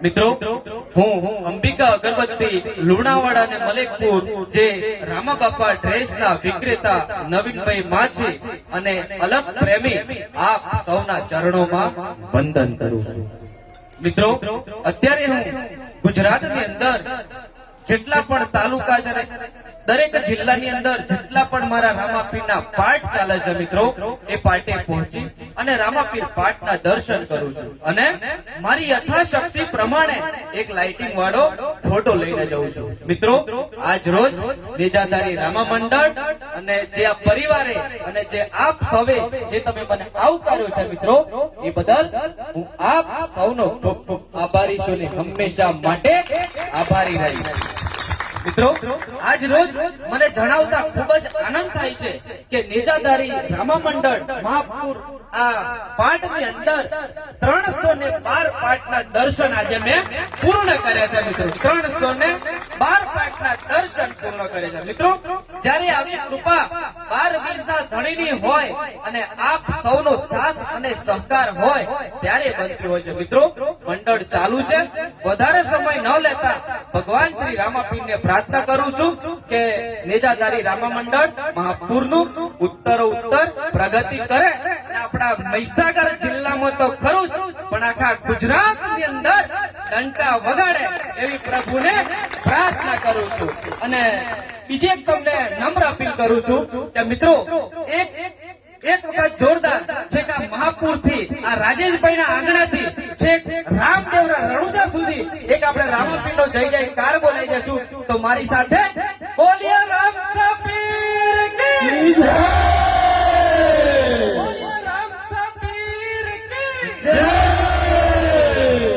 મિત્રો હું અંબિકા અગરબત્તી લુણાવાડા અને મલેકપુર જે રામાબાપા ડ્રેસના વિક્રેતા નવીનભાઈ માછી અને અલગ પ્રેમી આપ સૌના ચરણોમાં વંદન કરું છું। મિત્રો અત્યારે હું ગુજરાતની અંદર જેટલા પણ તાલુકા છે દરેક જિલ્લાની અંદર જેટલા પણ મારા રામાપીરના પાઠ ચાલે છે મિત્રો એ પાઠે પહોંચી અને રામાપીર પાઠના દર્શન કરું છું અને મારી યથાશક્તિ પ્રમાણે એક લાઇટિંગ વાળો ફોટો લઈને જઉં છું। મિત્રો આજ રોજ નેજાધારી રામા મંડળ અને જે આ પરિવારે અને જે આપ સૌએ જે તમે મને આવકાર્યો છે મિત્રો એ બદલ હું આપ સૌનો ખૂબ ખૂબ આભારી છું અને હંમેશા માટે આભારી રહીશ। મિત્રો આજ રોજ મને જણાવતા ખૂબ જ આનંદ થાય છે કે નેજાધારી રામા મંડળ મહાપુર આ પાઠની અંદર 312 પાઠના દર્શન આજે મેં પૂર્ણ કર્યા છે। મિત્રો 312 પાઠના દર્શન પૂર્ણ કર્યા છે। મિત્રો જ્યારે આવી કૃપા 12-20 ધણીની હોય અને આપ સૌનો સાથ અને સહકાર હોય ત્યારે બનતી હોય છે। મિત્રો મંડળ ચાલુ છે, વધારે સમય ન લેતા ભગવાન શ્રી રામાપીરને પ્રાર્થના કરું છું કે નેજાધારી રામા મંડળ મહાપુરનું ઉત્તરોત્તર પ્રગતિ કરે અને આપણા મહીસાગર જિલ્લામાં તો ખરું જ પણ આખા ગુજરાતની અંદર ડંકા વગાડે એવી પ્રભુને પ્રાર્થના કરું છું। અને બીજી એક તમને નમ્ર અપીલ કરું છું કે મિત્રો એક વખત જોરદાર છેક આ મહાપુર થી આ રાજેશભાઈ ના આંગણાથી છેક રામદેવરા રણુજા સુધી એક આપણે રામાપીરનો જય જયકાર બોલાઈ જશું। તો મારી સાથે બોલીએ રામસા પીર કી જય।